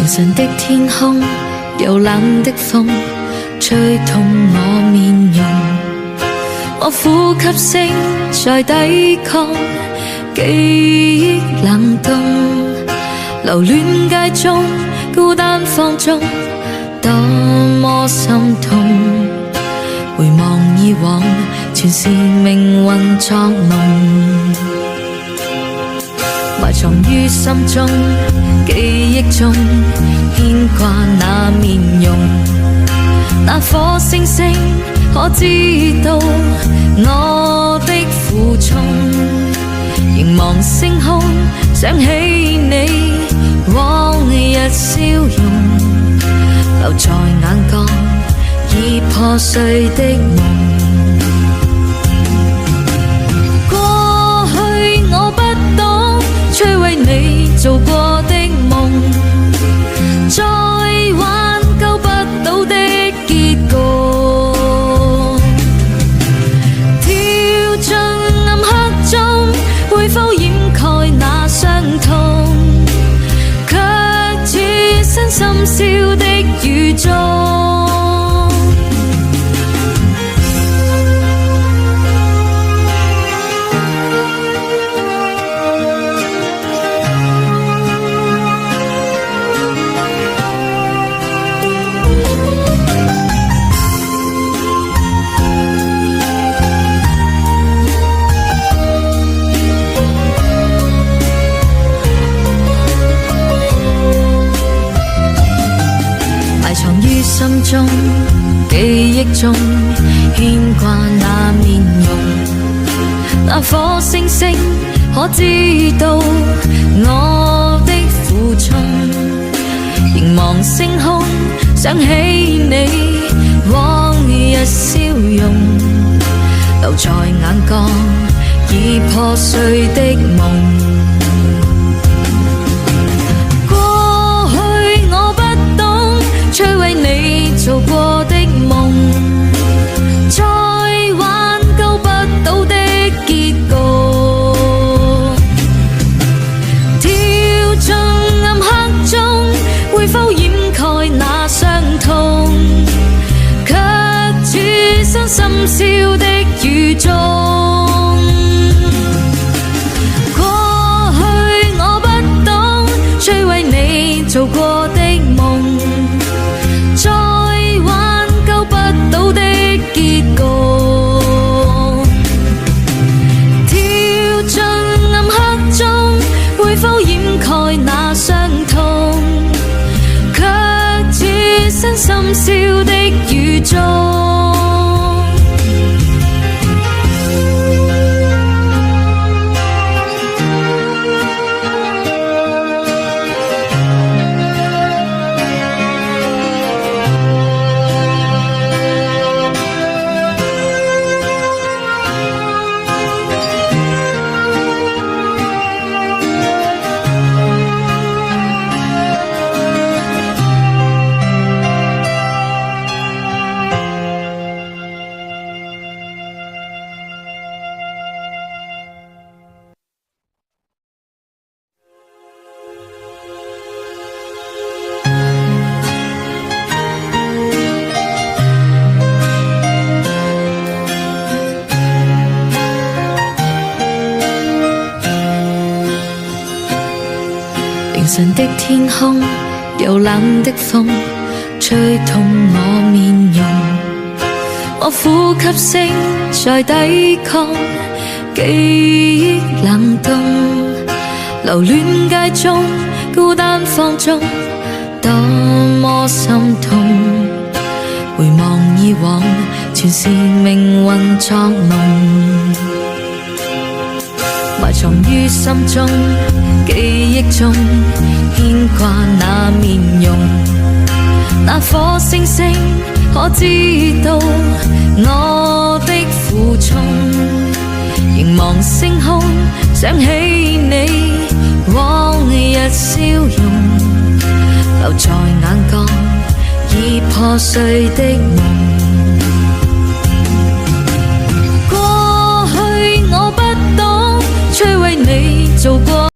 晨的天空有冷的風吹痛我面容，我呼吸聲在抵抗記憶冷凍，留戀街中孤單放縱，多麼心痛。回望以往，全是命運作弄，埋藏於心中，記憶中牽掛那面容。那顆星星可知道我的負重？凝望星空，想起你往日笑容，留在眼角已破碎的夢。過去我不懂摧毀你做過的夢，再挽救不到的結局，跳進暗黑中，會否掩蓋那傷痛？卻置身深宵的雨中。心中記憶中牽掛那面容，那顆星星可知道我的負重？凝望星空，想起你往日笑容，留在眼角已破碎的夢。摧毀你做過的夢，再挽救不到的結局，跳進暗黑中，會否掩蓋那傷痛？卻置身深宵的雨中。過去我不懂摧毀你做過的夢，再挽救不到的結局，跳進暗黑中，會否掩蓋那傷痛？卻置身深宵的雨中。凌晨的天空有冷的風吹痛我面容，我呼吸聲在抵抗記憶冷凍，留戀街中孤單放縱，多麼心痛。回望以往，全是命運作弄，埋藏於心中，記憶中牽掛那面容。那顆星星可知道我的負重？凝望星空，想起你往日笑容，留在眼角已破碎的夢。過去我不懂摧毀你做過